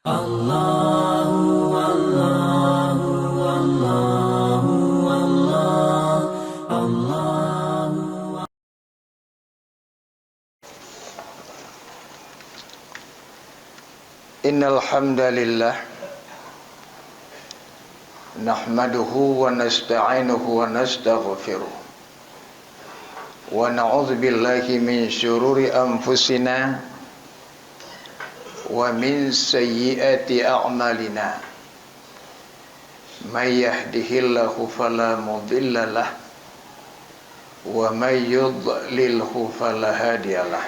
Allahu Allahu Allahu Allah Allahu. Innal hamdalillah nahmaduhu wa nasta'inuhu wa nastaghfiruh wa na'udzu billahi min syururi anfusina wa min sayyiati a'malina. May yahdihillahu fala mudilla lahu wa may yudlilhu fala hadiyalah.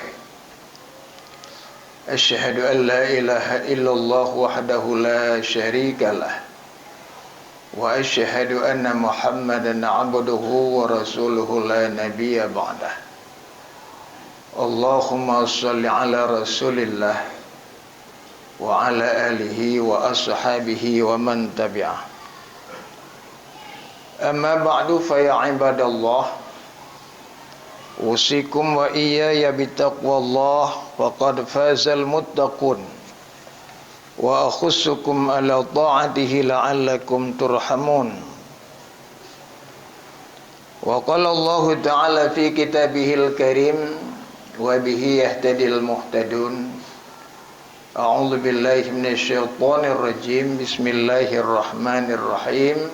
Asyhadu an la ilaha illallah wahdahu la syarika lah wa asyhadu anna Muhammadan abduhu wa rasuluhu la nabiyya ba'dah. Allahumma shalli ala Rasulillah wa ala alihi wa ashabihi wa man tabi'ah. Amma ba'du fa ya ibadallah, usikum wa iyaya bitaqwallah faqad fazal muttaqun wa akhussukum ala ta'atihi la'allakum turhamun. Wa qala Allah ta'ala fi kitabihil karim wa bihi yahtadil muhtadun. A'udzu billahi minasy syaithanir rajim. Bismillahirrahmanirrahim.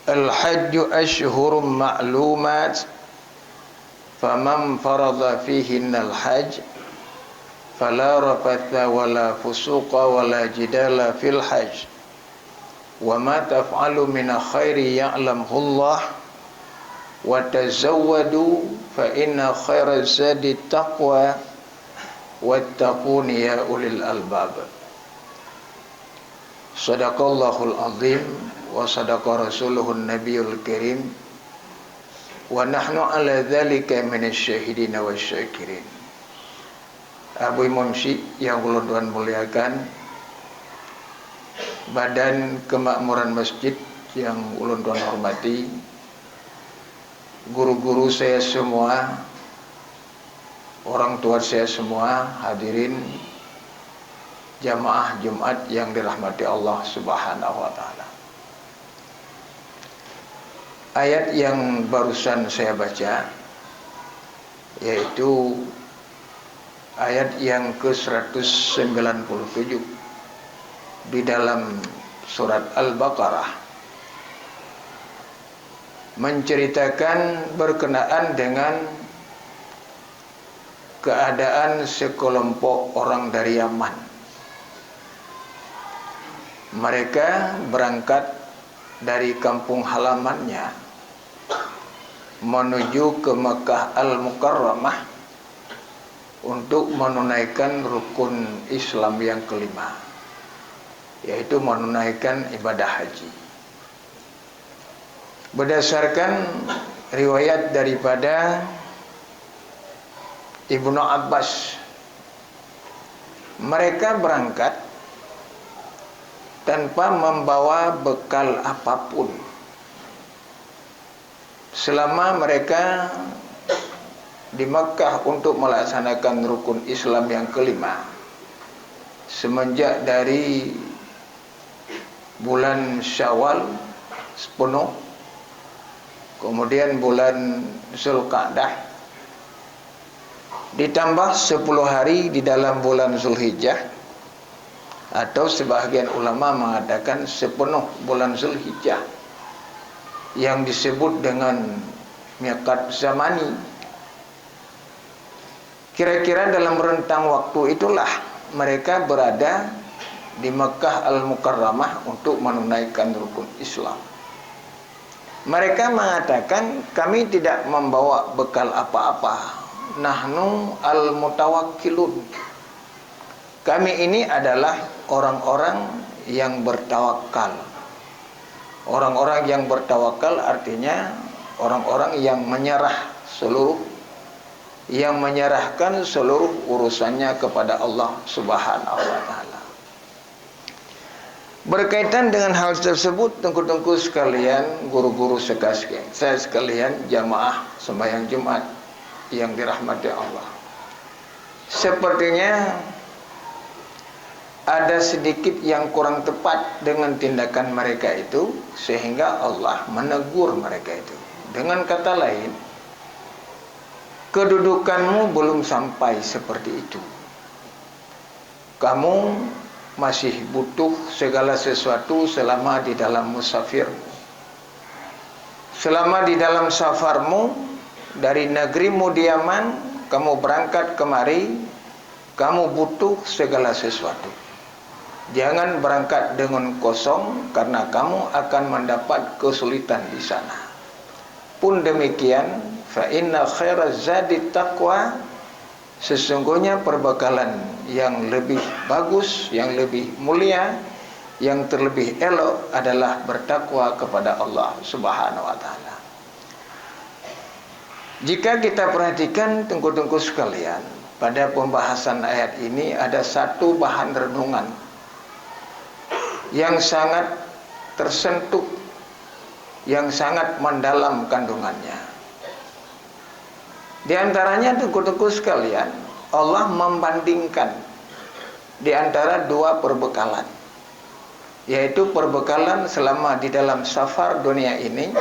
Al-hajju ashhurum ma'lumat faman farada fihinnal hajj fala rafatha wala fusuqa wala jidala fil hajj wa ma taf'alu min khairi ya'lamhullah wa tazawwadu fa inna khairaz zadi taqwa wattaquni ya ulil albab. Sadaqallahul azim wa sadaqa rasuluhun nabiyul karim wa nahnu ala dzalika minasyahidin wasyakirin. Abu Imam Syekh yang ulun tuan muliakan, Badan Kemakmuran Masjid yang ulun tuan hormati, guru-guru saya semua, orang tua saya semua, hadirin jamaah Jumat yang dirahmati Allah Subhanahu wa taala. Ayat yang barusan saya baca yaitu ayat yang ke-197 di dalam surat Al-Baqarah, menceritakan berkenaan dengan keadaan sekelompok orang dari Yaman. Mereka berangkat dari kampung halamannya menuju ke Makkah Al-Mukarramah untuk menunaikan rukun Islam yang kelima, yaitu menunaikan ibadah haji. Berdasarkan riwayat daripada Ibnu Abbas, mereka berangkat tanpa membawa bekal apapun. Selama mereka di Makkah untuk melaksanakan rukun Islam yang kelima, semenjak dari bulan Syawal sepenuh, kemudian bulan Zulqa'dah, ditambah 10 hari di dalam bulan Zulhijjah, atau sebahagian ulama mengatakan sepenuh bulan Zulhijjah yang disebut dengan miqat zamani. Kira-kira dalam rentang waktu itulah mereka berada di Makkah Al-Mukarramah untuk menunaikan rukun Islam. Mereka mengatakan, kami tidak membawa bekal apa-apa. Nahnu al-mutawakkilun. Kami ini adalah orang-orang yang bertawakal. Orang-orang yang bertawakal artinya orang-orang yang menyerahkan seluruh urusannya kepada Allah Subhanahu wa taala. Berkaitan dengan hal tersebut, tengku-tengku sekalian, guru-guru saya sekalian, jamaah sembahyang Jumat yang dirahmati Allah, sepertinya ada sedikit yang kurang tepat dengan tindakan mereka itu, sehingga Allah menegur mereka itu. Dengan kata lain, kedudukanmu belum sampai seperti itu. Kamu masih butuh segala sesuatu selama di dalam musafirmu. Selama di dalam safarmu, dari negerimu di Yaman, kamu berangkat kemari, kamu butuh segala sesuatu. Jangan berangkat dengan kosong, karena kamu akan mendapat kesulitan di sana. Pun demikian, fa inna khairaz zadi taqwa, sesungguhnya perbekalan yang lebih bagus, yang lebih mulia, yang terlebih elok adalah bertakwa kepada Allah Subhanahu wa taala. Jika kita perhatikan tengku-tengku sekalian, pada pembahasan ayat ini ada satu bahan renungan yang sangat tersentuh, yang sangat mendalam kandungannya. Di antaranya tengku-tengku sekalian, Allah membandingkan di antara dua perbekalan, yaitu perbekalan selama di dalam safar dunia ini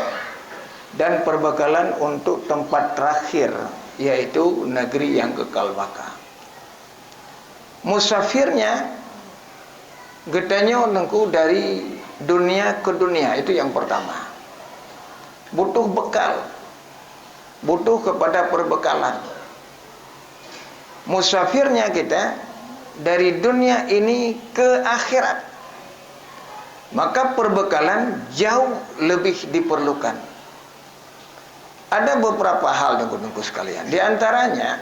dan perbekalan untuk tempat terakhir, yaitu negeri yang kekal baka. Musafirnya gedanya nengku dari dunia ke dunia, itu yang pertama. Butuh bekal, butuh kepada perbekalan. Musafirnya kita dari dunia ini ke akhirat, maka perbekalan jauh lebih diperlukan. Ada beberapa hal nunggu-nunggu sekalian. Di antaranya,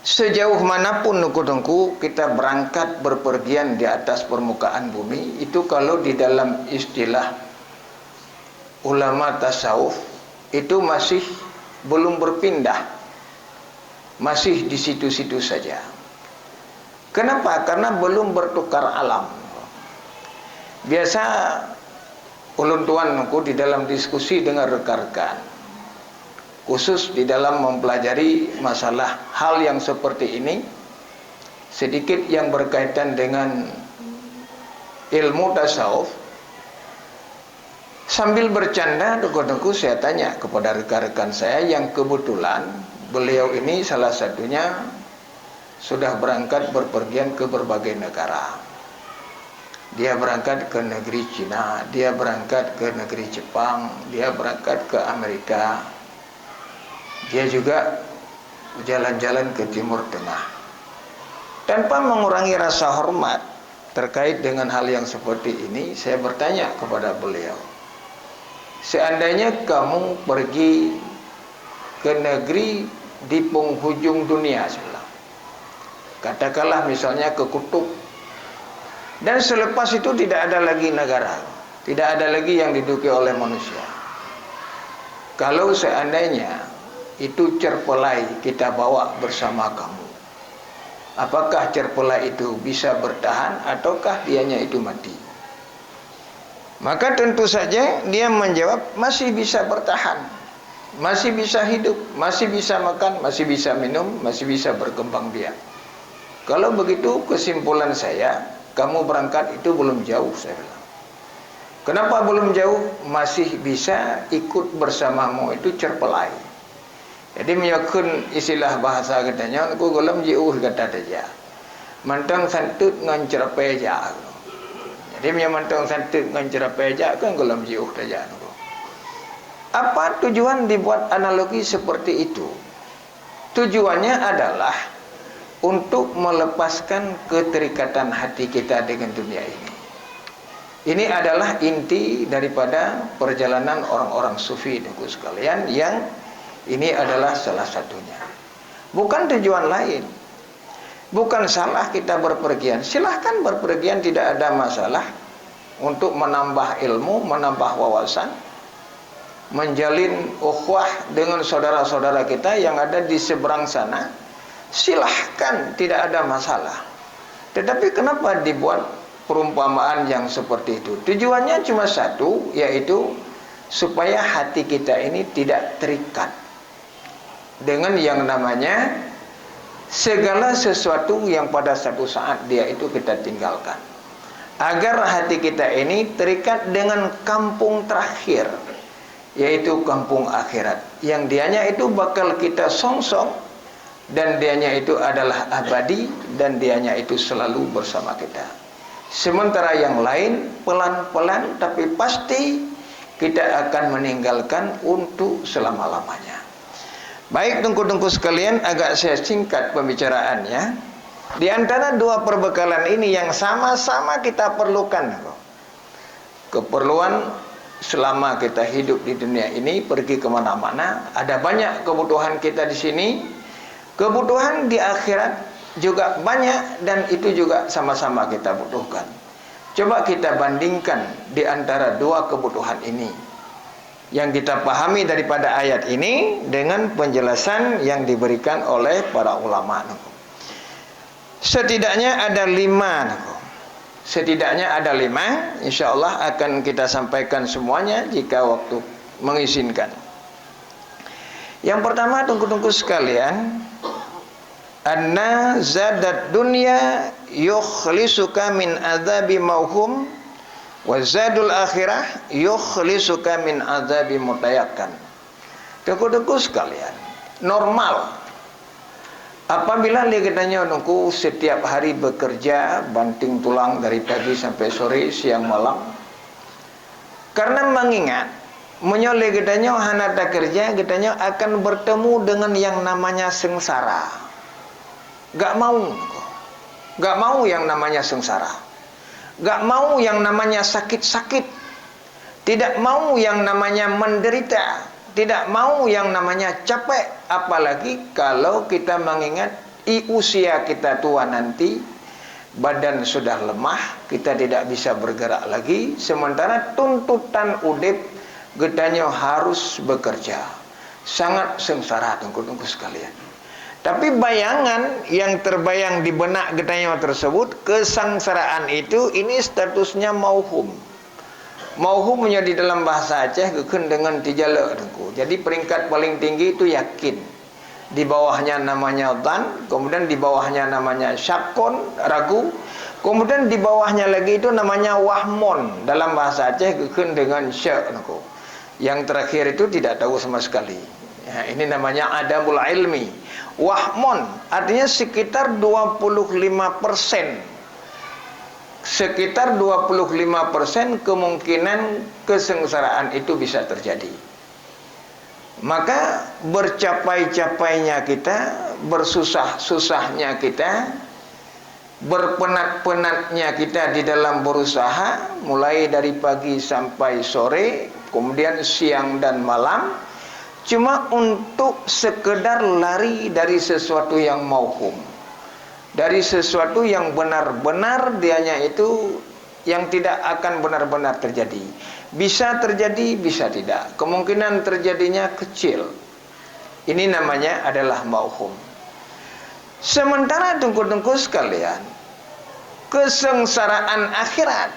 sejauh manapun nunggu-nunggu kita berangkat berpergian di atas permukaan bumi, itu kalau di dalam istilah ulama tasawuf, itu masih belum berpindah, masih di situ-situ saja. Kenapa? Karena belum bertukar alam. Biasa ulun tuanku di dalam diskusi dengan rekan-rekan, khusus di dalam mempelajari masalah hal yang seperti ini, sedikit yang berkaitan dengan ilmu tasawuf, sambil bercanda dengku saya tanya kepada rekan-rekan saya yang kebetulan beliau ini salah satunya sudah berangkat berpergian ke berbagai negara. Dia berangkat ke negeri Cina, dia berangkat ke negeri Jepang, dia berangkat ke Amerika, dia juga jalan-jalan ke Timur Tengah. Tanpa mengurangi rasa hormat terkait dengan hal yang seperti ini, saya bertanya kepada beliau, seandainya kamu pergi ke negeri di penghujung dunia sebelah, katakanlah misalnya ke kutub, dan selepas itu tidak ada lagi negara, tidak ada lagi yang diduduki oleh manusia. Kalau seandainya itu cerpelai kita bawa bersama kamu, apakah cerpelai itu bisa bertahan ataukah dianya itu mati? Maka tentu saja dia menjawab masih bisa bertahan, masih bisa hidup, masih bisa makan, masih bisa minum, masih bisa berkembang biak. Kalau begitu kesimpulan saya, kamu berangkat itu belum jauh, saya bilang. Kenapa belum jauh? Masih bisa ikut bersamamu itu cerpelai. Jadi menyokun istilah bahasa katanya, aku golem jauh kata dia. Mantang santut ngan cerpeja. Jadi mantang santut ngan cerpeja kan golem jauh saja. Apa tujuan dibuat analogi seperti itu? Tujuannya adalah untuk melepaskan keterikatan hati kita dengan dunia ini. Ini adalah inti daripada perjalanan orang-orang sufi nunggu sekalian, yang ini adalah salah satunya. Bukan tujuan lain. Bukan salah kita berpergian. Silahkan berpergian, tidak ada masalah. Untuk menambah ilmu, menambah wawasan, menjalin ukhuwah dengan saudara-saudara kita yang ada di seberang sana, silahkan, tidak ada masalah. Tetapi kenapa dibuat perumpamaan yang seperti itu? Tujuannya cuma satu, yaitu supaya hati kita ini tidak terikat dengan yang namanya segala sesuatu yang pada satu saat dia itu kita tinggalkan, agar hati kita ini terikat dengan kampung terakhir, yaitu kampung akhirat, yang dianya itu bakal kita songsong, dan dianya itu adalah abadi, dan dianya itu selalu bersama kita. Sementara yang lain pelan-pelan tapi pasti kita akan meninggalkan untuk selama-lamanya. Baik tungku-tungku sekalian, agak saya singkat pembicaraannya. Di antara dua perbekalan ini yang sama-sama kita perlukan, keperluan selama kita hidup di dunia ini, pergi kemana-mana, ada banyak kebutuhan kita di sini, kebutuhan di akhirat juga banyak, dan itu juga sama-sama kita butuhkan. Coba kita bandingkan di antara dua kebutuhan ini, yang kita pahami daripada ayat ini dengan penjelasan yang diberikan oleh para ulama. Setidaknya ada 5. Setidaknya ada 5. Insya Allah akan kita sampaikan semuanya jika waktu mengizinkan. Yang pertama, tunggu-tunggu sekalian, anna zadat dunya yukhlisuka min adzabi mauhum, wa zadul akhirah yukhlisuka min adzabi mutayakkan. Tunggu-tunggu sekalian, normal apabila kitanya nunggu setiap hari bekerja banting tulang dari pagi sampai sore, siang malam, karena mengingat menyoleh kitanya hanata kerja, kitanya akan bertemu dengan yang namanya sengsara. Gak mau yang namanya sengsara, gak mau yang namanya sakit-sakit, tidak mau yang namanya menderita, tidak mau yang namanya capek. Apalagi kalau kita mengingat usia kita tua nanti, badan sudah lemah, kita tidak bisa bergerak lagi, sementara tuntutan udip gedanya harus bekerja. Sangat sengsara tunggu-tunggu sekalian. Tapi bayangan yang terbayang di benak gedanya tersebut, kesengsaraan itu, ini statusnya mauhum. Mauhumnya di dalam bahasa Aceh gekun dengan tijala. Jadi peringkat paling tinggi itu yakin. Di bawahnya namanya dhan, kemudian di bawahnya namanya syakon, ragu. Kemudian di bawahnya lagi itu namanya wahmon. Dalam bahasa Aceh gekun dengan syak. Yang terakhir itu tidak tahu sama sekali. Ya, ini namanya adamul ilmi. Wahmon artinya sekitar 25%. Sekitar 25% kemungkinan kesengsaraan itu bisa terjadi. Maka bercapai-capainya kita, bersusah-susahnya kita, berpenat-penatnya kita di dalam berusaha, mulai dari pagi sampai sore, kemudian siang dan malam, cuma untuk sekedar lari dari sesuatu yang mauhum, dari sesuatu yang benar-benar dianya itu yang tidak akan benar-benar terjadi. Bisa terjadi, bisa tidak. Kemungkinan terjadinya kecil. Ini namanya adalah mauhum. Sementara tunggu-tunggu sekalian, kesengsaraan akhirat,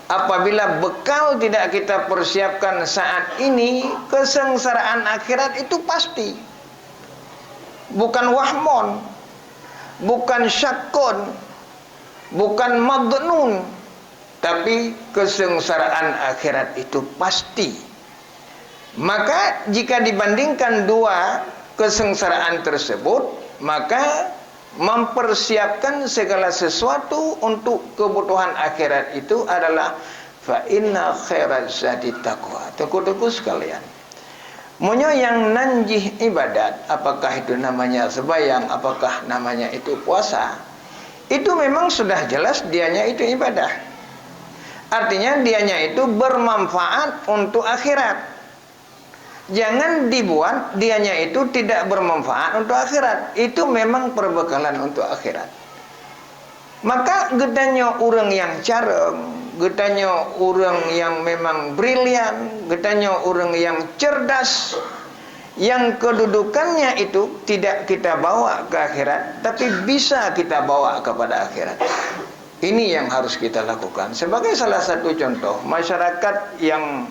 apabila bekal tidak kita persiapkan saat ini, kesengsaraan akhirat itu pasti. Bukan wahmon, bukan syakon, bukan madnun, tapi kesengsaraan akhirat itu pasti. Maka jika dibandingkan dua kesengsaraan tersebut, maka mempersiapkan segala sesuatu untuk kebutuhan akhirat itu adalah fa inna khairaz zadi taqwa. Tunggu-tunggu sekalian, Monyo yang nanjih ibadat, apakah itu namanya sembahyang, apakah namanya itu puasa, itu memang sudah jelas dianya itu ibadah. Artinya dianya itu bermanfaat untuk akhirat. Jangan dibuat dianya itu tidak bermanfaat untuk akhirat. Itu memang perbekalan untuk akhirat. Maka gedanya orang yang carem, gedanya orang yang memang brilian, gedanya orang yang cerdas, yang kedudukannya itu tidak kita bawa ke akhirat, tapi bisa kita bawa kepada akhirat. Ini yang harus kita lakukan. Sebagai salah satu contoh, masyarakat yang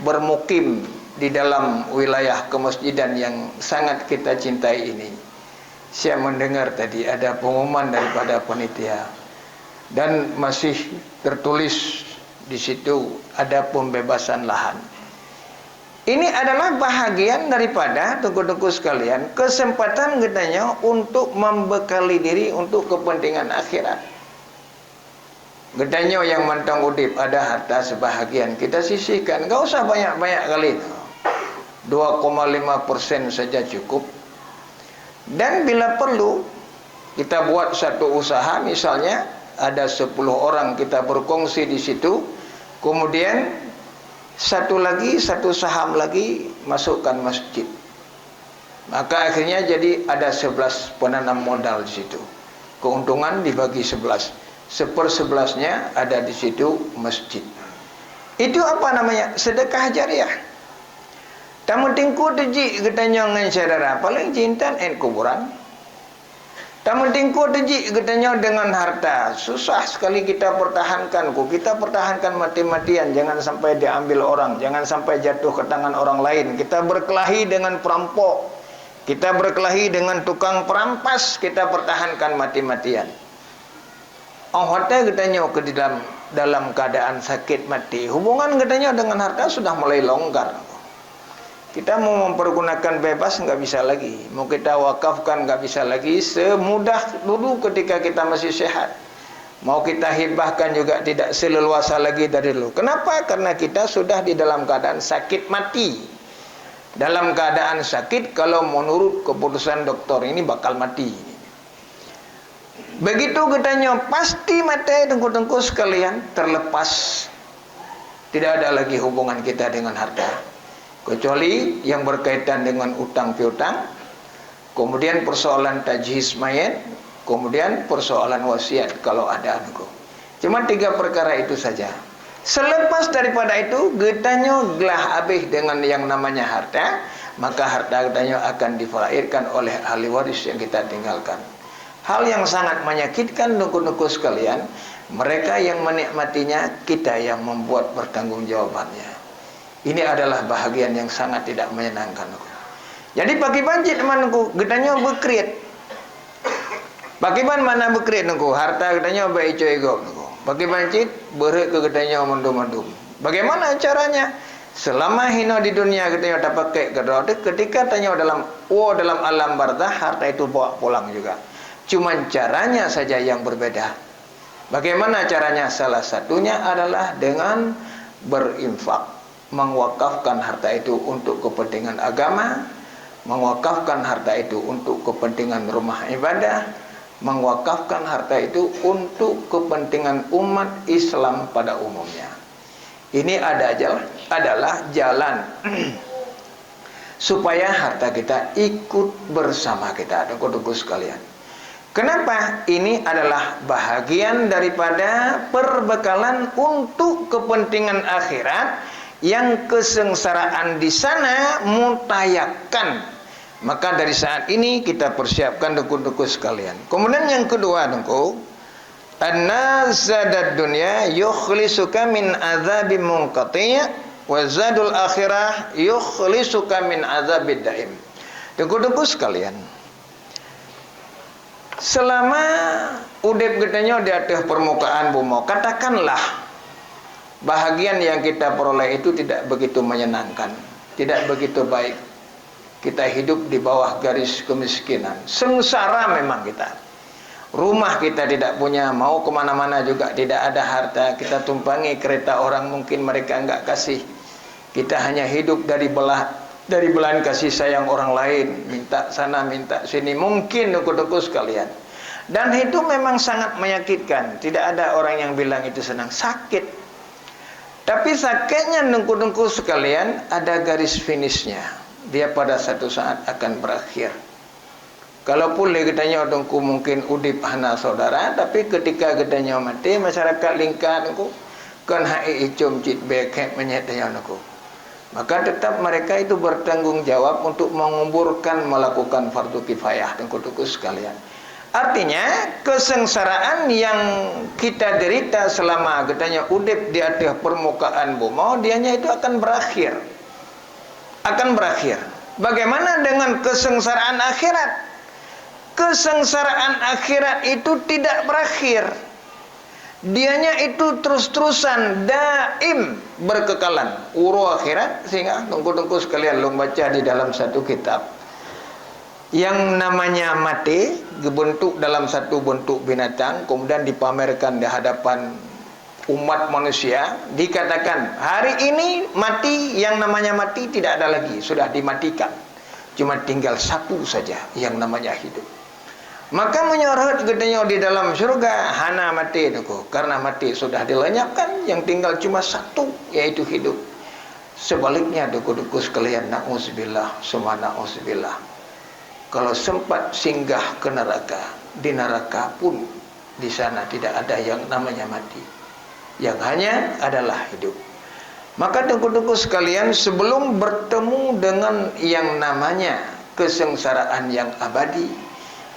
bermukim di dalam wilayah kemasjidan yang sangat kita cintai ini, Saya mendengar tadi ada pengumuman daripada panitia dan masih tertulis di situ ada pembebasan lahan. Ini adalah bahagian daripada tungku-tungku sekalian kesempatan katanya untuk membekali diri untuk kepentingan akhirat. Katanya yang mantang udip ada harta sebahagian kita sisihkan, enggak usah banyak-banyak kali. 2,5% saja cukup. Dan bila perlu kita buat satu usaha, misalnya ada 10 orang kita berkongsi di situ, kemudian satu saham lagi masukkan masjid, maka akhirnya jadi ada 11 penanam modal di situ. Keuntungan dibagi 11, 1/11-nya ada di situ masjid. Itu apa namanya? Sedekah jariah. Tamu tingku teji katanya dengan saudara paling cinta kuburan. Tamu tingku teji katanya dengan harta susah sekali kita pertahankan. Kita pertahankan mati-matian, jangan sampai diambil orang, jangan sampai jatuh ke tangan orang lain. Kita berkelahi dengan perampok, kita berkelahi dengan tukang perampas, kita pertahankan mati-matian. Harta katanya ke dalam keadaan sakit mati. Hubungan katanya dengan harta sudah mulai longgar. Kita mau mempergunakan bebas nggak bisa lagi, mau kita wakafkan nggak bisa lagi semudah dulu ketika kita masih sehat. Mau kita hibahkan juga tidak seleluasa lagi dari dulu. Kenapa? Karena kita sudah di dalam keadaan sakit mati. Dalam keadaan sakit, kalau menurut keputusan dokter ini bakal mati. Begitu katanya pasti mati, tengku-tengku sekalian, terlepas. Tidak ada lagi hubungan kita dengan harta. Kecuali yang berkaitan dengan utang piutang, kemudian persoalan tajhiz mayat, kemudian persoalan wasiat kalau ada anku. Cuma 3 perkara itu saja. Selepas daripada itu, getanya gelah habis dengan yang namanya harta, maka harta getanya akan difaraidkan oleh ahli waris yang kita tinggalkan. Hal yang sangat menyakitkan nuku-nuku sekalian, mereka yang menikmatinya, kita yang membuat pertanggungjawabannya. Ini adalah bahagian yang sangat tidak menyenangkan. Jadi pagi banjir temanku, getanya berkreat. Bagaimana mana berkreat nunggu harta getanya baik coy go nunggu. Pagi banjir berik ke getanya mendum-mendum. Bagaimana caranya? Selama hina di dunia getanya tak pakai kedua, ketika tanya dalam alam barzah, harta itu bawa pulang juga. Cuma caranya saja yang berbeda. Bagaimana caranya? Salah satunya adalah dengan berinfak. Mewakafkan harta itu untuk kepentingan agama, mewakafkan harta itu untuk kepentingan rumah ibadah, mewakafkan harta itu untuk kepentingan umat Islam pada umumnya. Ini adalah jalan supaya harta kita ikut bersama kita, tengku-tengku sekalian. Kenapa? Ini adalah bahagian daripada perbekalan untuk kepentingan akhirat yang kesengsaraan di sana mutayakan. Maka dari saat ini kita persiapkan tengku-tengku sekalian. Kemudian yang kedua tengku, an-nazadad dunya yukhlisuka min azabim munqati' wa zadul akhirah yukhlisuka min azabid daim. Tengku-tengku sekalian, selama udip getanya di atas permukaan bumi, katakanlah bahagian yang kita peroleh itu tidak begitu menyenangkan, tidak begitu baik. Kita hidup di bawah garis kemiskinan, sengsara memang kita. Rumah kita tidak punya, mau kemana-mana juga tidak ada harta. Kita tumpangi kereta orang, mungkin mereka enggak kasih. Kita hanya hidup dari belahan kasih sayang orang lain, minta sana minta sini, mungkin tengku-tengku sekalian. Dan itu memang sangat menyakitkan. Tidak ada orang yang bilang itu senang, sakit. Tapi sakitnya tengku-tengku sekalian ada garis finishnya. Dia pada satu saat akan berakhir. Kalaupun kitanya tengku mungkin udip hana saudara, tapi ketika kitanya mati, masyarakat lingkar tengku kan hai icum cit bekek menyetanya tengku. Maka tetap mereka itu bertanggung jawab untuk menguburkan, melakukan fardu kifayah tengku-tengku sekalian. Artinya kesengsaraan yang kita derita selama katanya udip di atas permukaan bumi, dianya itu akan berakhir. Akan berakhir. Bagaimana dengan kesengsaraan akhirat? kesengsaraan akhirat itu tidak berakhir. Dianya itu terus-terusan, daim, berkekalan. Uru akhirat, sehingga tunggu-tunggu sekalian lo baca di dalam satu kitab. Yang namanya mati, dibentuk dalam satu bentuk binatang, kemudian dipamerkan di hadapan umat manusia. Dikatakan, hari ini mati, yang namanya mati tidak ada lagi, sudah dimatikan. Cuma tinggal satu saja yang namanya hidup. Maka menyorot gedenya di dalam surga, hana mati itu, karena mati sudah dilenyapkan, yang tinggal cuma satu, yaitu hidup. Sebaliknya duku-duku sekalian, na'udzubillah, summa na'udzubillah. Kalau sempat singgah ke neraka, di neraka pun di sana tidak ada yang namanya mati. Yang hanya adalah hidup. Maka duku-duku sekalian, sebelum bertemu dengan yang namanya kesengsaraan yang abadi,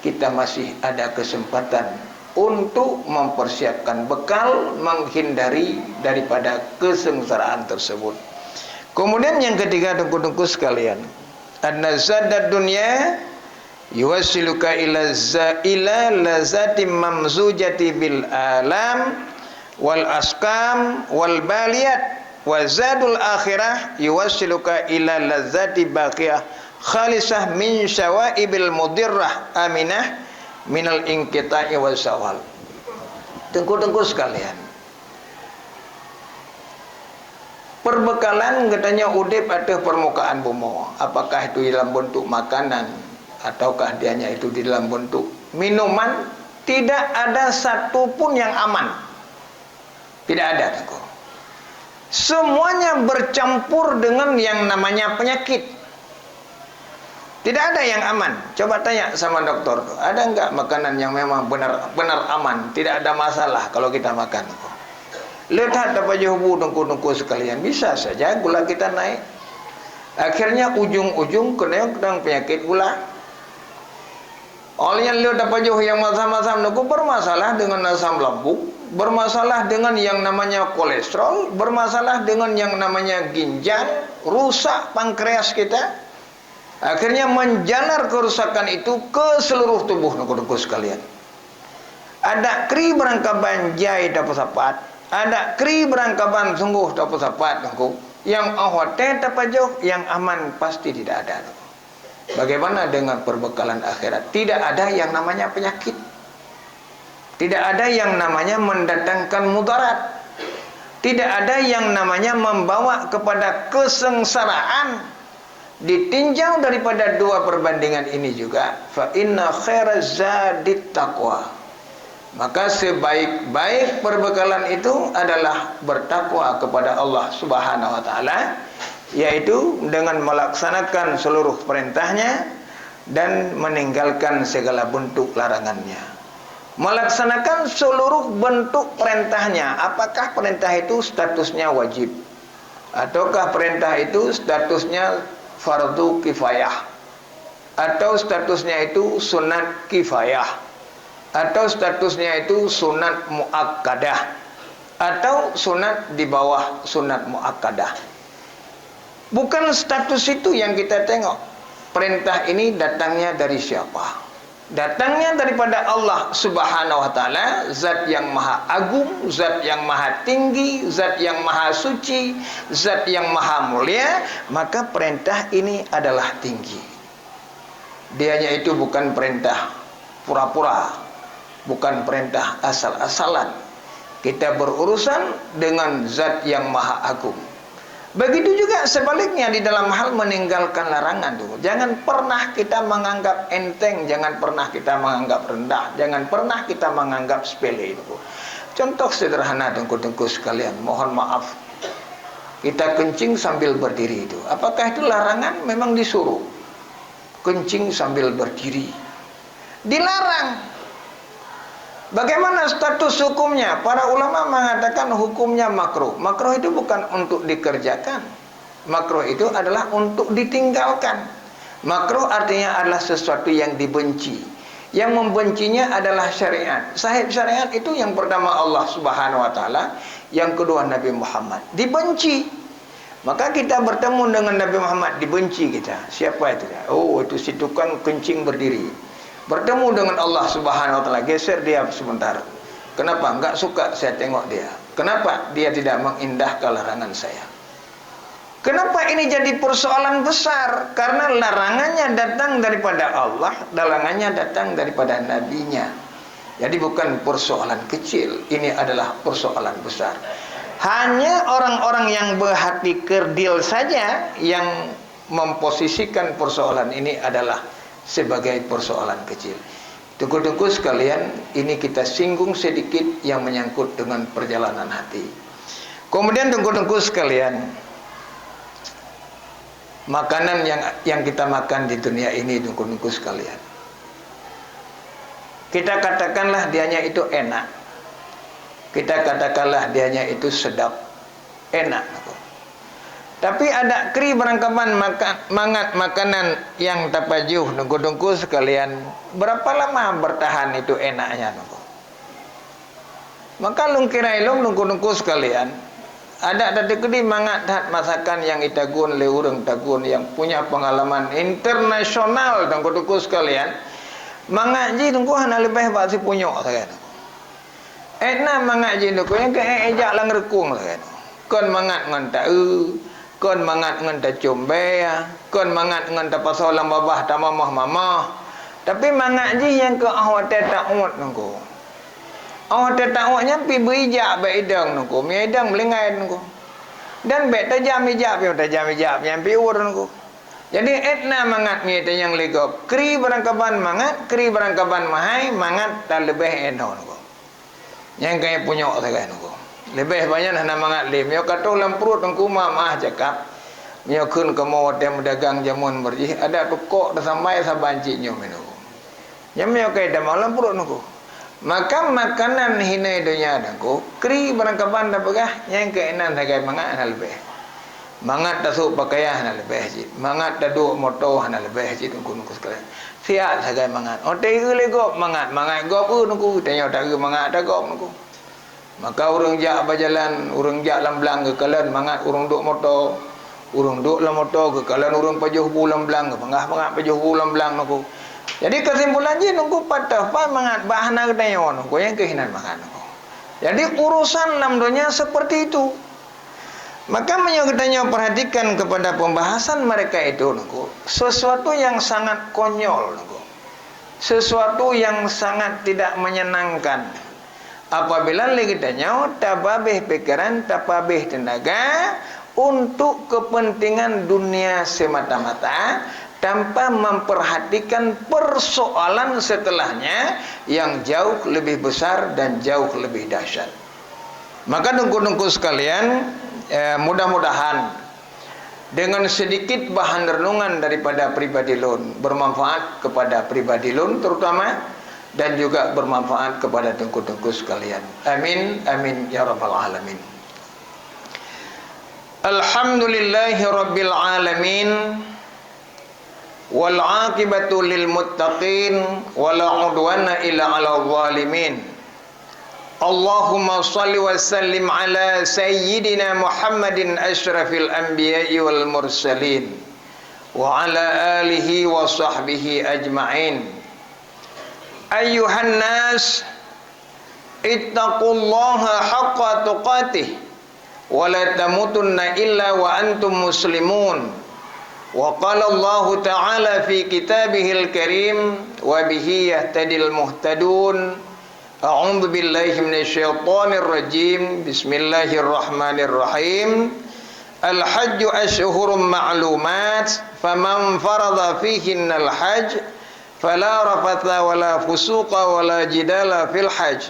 kita masih ada kesempatan untuk mempersiapkan bekal menghindari daripada kesengsaraan tersebut. Kemudian yang ketiga, duku-duku sekalian, anna zadad dunya yuwassiluka ila lazati mamzujati bil alam wal askam wal baliyat, wa zadul akhirah yuwassiluka ila lazati baqiyah khalisah min syawaibil mudirrah aminah minal inqita'i wal sawal. Tengku-tengku sekalian, perbekalan katanya udip atau permukaan bumi, apakah itu dalam bentuk makanan ataukah dianya itu di dalam bentuk minuman, tidak ada satupun yang aman. Tidak ada, tengku. Semuanya bercampur dengan yang namanya penyakit. Tidak ada yang aman. Coba tanya sama dokter, ada enggak makanan yang memang benar-benar aman, tidak ada masalah kalau kita makan? Lihat apa jauh dengku sekalian, bisa saja gula kita naik. Akhirnya ujung-ujung kena penyakit gula. Olehnya lihat apa jauh yang masam-masam dengku bermasalah dengan asam lambung, bermasalah dengan yang namanya kolesterol, bermasalah dengan yang namanya ginjal, rusak pankreas kita. Akhirnya menjalar kerusakan itu ke seluruh tubuh nengku sekalian. Ada kri berangkaban jai dapat sapat, ada kri berangkaban sungguh dapat sapat nengku. Yang ahote dapat jauh, yang aman pasti tidak ada. Bagaimana dengan perbekalan akhirat? Tidak ada yang namanya penyakit. Tidak ada yang namanya mendatangkan mudarat. Tidak ada yang namanya membawa kepada kesengsaraan. Ditinjau daripada dua perbandingan ini juga, fa inna khairaz zadit taqwa. Maka sebaik-baik perbekalan itu adalah bertakwa kepada Allah Subhanahu wa taala, yaitu dengan melaksanakan seluruh perintahnya dan meninggalkan segala bentuk larangannya. Melaksanakan seluruh bentuk perintahnya. Apakah perintah itu statusnya wajib, ataukah perintah itu statusnya fardu kifayah, atau statusnya itu sunat kifayah, atau statusnya itu sunat muakkadah, atau sunat di bawah sunat muakkadah. Bukan status itu yang kita tengok. Perintah ini datangnya dari siapa? Datangnya daripada Allah Subhanahu wa taala, zat yang maha agung, zat yang maha tinggi, zat yang maha suci, zat yang maha mulia. Maka perintah ini adalah tinggi. Dianya itu bukan perintah pura-pura, bukan perintah asal-asalan. Kita berurusan dengan zat yang maha agung. Begitu juga sebaliknya di dalam hal meninggalkan larangan tuh. Jangan pernah kita menganggap enteng, jangan pernah kita menganggap rendah, jangan pernah kita menganggap sepele itu. Contoh sederhana dengku-dengku sekalian, mohon maaf. Kita kencing sambil berdiri itu. Apakah itu larangan? Memang disuruh. Kencing sambil berdiri. Dilarang. Bagaimana status hukumnya? Para ulama mengatakan hukumnya makruh. Makruh itu bukan untuk dikerjakan. Makruh itu adalah untuk ditinggalkan. Makruh artinya adalah sesuatu yang dibenci. Yang membencinya adalah syariat. Sahib syariat itu yang pertama Allah Subhanahu wa taala, yang kedua Nabi Muhammad. Dibenci. Maka kita bertemu dengan Nabi Muhammad, dibenci kita. Siapa itu? Oh, itu si tukang kencing berdiri. Bertemu dengan Allah Subhanahu wa taala, geser dia sebentar. Kenapa? Enggak suka saya tengok dia. Kenapa? Dia tidak mengindahkan larangan saya. Kenapa ini jadi persoalan besar? Karena larangannya datang daripada Allah, larangannya datang daripada nabinya. Jadi bukan persoalan kecil, ini adalah persoalan besar. Hanya orang-orang yang berhati kerdil saja yang memposisikan persoalan ini adalah sebagai persoalan kecil. Tunggu-tunggu sekalian, ini kita singgung sedikit yang menyangkut dengan perjalanan hati. Kemudian tunggu-tunggu sekalian, makanan yang kita makan di dunia ini, tunggu-tunggu sekalian, kita katakanlah dianya itu enak, kita katakanlah dianya itu sedap, enak. Tapi ada kri berangkapan mangat makanan yang tapajuh, nunggu-nunggu sekalian, berapa lama bertahan itu enaknya nunggu. Maka lungkirai nunggu-nunggu sekalian, ada tadi kedi mangat masakan yang itagun leureng tagun yang punya pengalaman internasional, nunggu-nunggu sekalian, mangat ji nunggu hana lebih bak si punyok saya. Etna mangat ji nunggu yang ke ejak lang rekung saya. Kon mangat ngantak kon mangat ngan ta combe ya, kon mangat ngan ta pasolang babah ta mamah. Tapi mangat ji yang ke awat tak umat nunggu. Awat tak umat nyampi berijak be idang nunggu, mi idang melingai nunggu. Dan be tajam ijab nyampi ur nunggu. Jadi etna mangat mi ta yang legop. Kri berangkapan mangat, kri berangkapan mahai, mangat ta lebih eno nunggu. Yang kaya punya saya nunggu. Lebih banyak nak mangat lim. Yo kata dalam perut engkau mah cakap. Yo kun ke mau tem dagang jamun berjih. Ada tukok dah sampai sabanci nyo menu. Nyam yo kai dah malam perut engkau. Maka makanan hina dunia engkau. Kri berangkapan dah pegah. Yang keenan sagai mangat hal lebih. Mangat dah sup pakaian hal lebih hajit. Mangat dah duk motor hal lebih hajit engkau sekalian. Siap sagai mangat. Oh teh gop mangat gop engkau. Tanya tak mangat dah gop engkau. Maka urang jak berjalan, urang jak lambelang ke kalan mangat urang duk motor. Urang duk lam motor ke kalan urang pajuh bulan belang ke pengah pajuh bulan belang aku. Jadi kesimpulan je nunggu patah pa mangat bahana kedayon aku yang kehinan makan aku. Jadi urusan lam dunia seperti itu. Maka kita perhatikan kepada pembahasan mereka itu nunggu sesuatu yang sangat konyol nunggu. Sesuatu yang sangat tidak menyenangkan. Apabila kita tababih pikiran, tababih tenaga untuk kepentingan dunia semata-mata tanpa memperhatikan persoalan setelahnya yang jauh lebih besar dan jauh lebih dahsyat. Maka nunggu-nunggu sekalian, mudah-mudahan dengan sedikit bahan renungan daripada pribadi lun bermanfaat kepada pribadi lun terutama, dan juga bermanfaat kepada tengku-tengku sekalian. Amin, amin ya rabbal alamin. Alhamdulillahi rabbil alamin. Wal aqibatu lil muttaqin wala udwana illa 'alal zalimin. Allahumma shalli wa sallim ala sayyidina Muhammadin asyrafil anbiya'i wal mursalin wa ala alihi wa sahbihi ajma'in. Ayyuhan nas ittaqullaha haqqa tuqatih wa la tamutunna illa wa antum muslimun. Wa qala Allah ta'ala fi kitabihil karim wa bihi yahtadil muhtadun. A'udzu billahi minasyaitonir rajim. Bismillahirrahmanirrahim. Al-hajju ashhurum ma'lumat faman farada fihinnal hajj fala rafatha wala fusuqa wala jidala fil hajj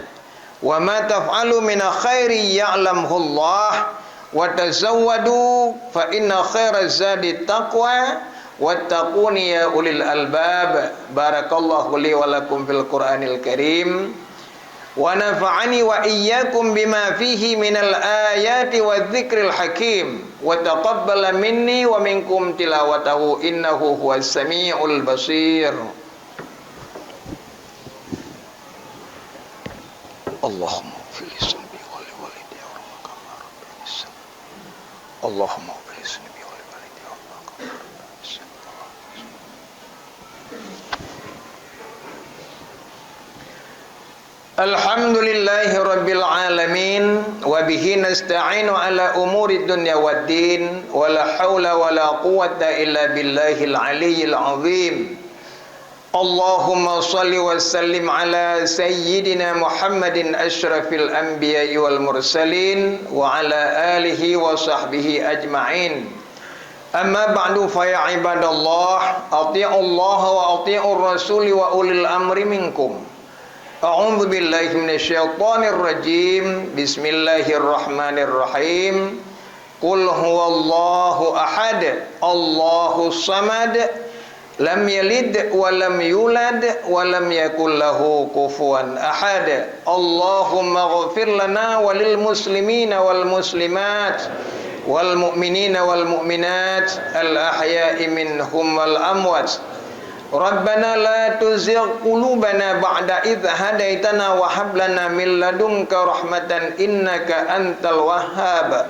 wa ma taf'alu min khairi ya'lamhu Allah wa tazawwadu fa inna khairaz zadi taqwa wattaquni ya ulil albab. Barakallahu li wa lakum fil Qur'anil Karim wa nafa'ani wa iyyakum bima fihi minal ayati wadh-dhikril hakim wa taqabbala minni wa minkum tilawatahu innahu huwas samiul basir. Allahumma fil ismi wal walidi warhamna rabbana sallam. Allahumma fil ismi wal walidi warhamna rabbana sallam. Alhamdulillahi rabbil alamin wa bihi nasta'inu ala umuri dunya waddin wa la hawla wa la quwwata illa billahil aliyyil azim. Allahumma salli wa sallim ala sayyidina Muhammadin asyrafil anbiya'i wal mursalin wa ala alihi wa sahbihi ajma'in. Amma ba'du fa ya ibadallah, ati'ullaha wa ati'ur rasuli wa ulil amri minkum. A'udzu billahi minasyaitonir rajim. Bismillahirrahmanirrahim. Qul huwallahu ahad, Allahus samad, lam yalid wa lam yulad wa lam yakul lahu kufuwan ahad. Allahumma ighfir lana walil muslimina wal muslimat wal mu'minina wal mu'minat al ahya'i minhum wal amwat. Rabbana la tuzigh qulubana ba'da idh hadaitana wa hab lana min ladunka rahmatan innaka antal wahhab.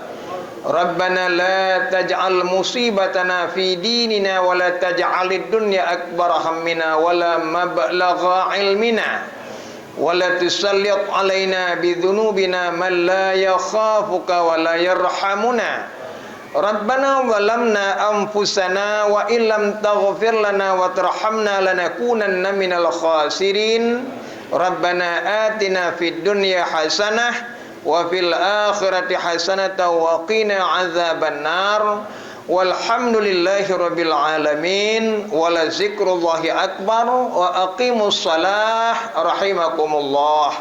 Rabbana la taj'al musibatana fi dinina wa la taj'alid dunya akbar hammina wa la mablagha ilmina wa la tusallit alaina bi dhunubina man la yakhafuka wa la yarhamuna. Rabbana zalamna anfusana wa illam taghfir lana wa tarhamna lanakunanna minal khasirin. Rabbana atina fid dunya hasanah wa fil akhirati hasanatan wa qina azaban nar. Walhamdulillahi rabbil alamin. Wala zikrullahi akbar wa aqimus salah rahimakumullah.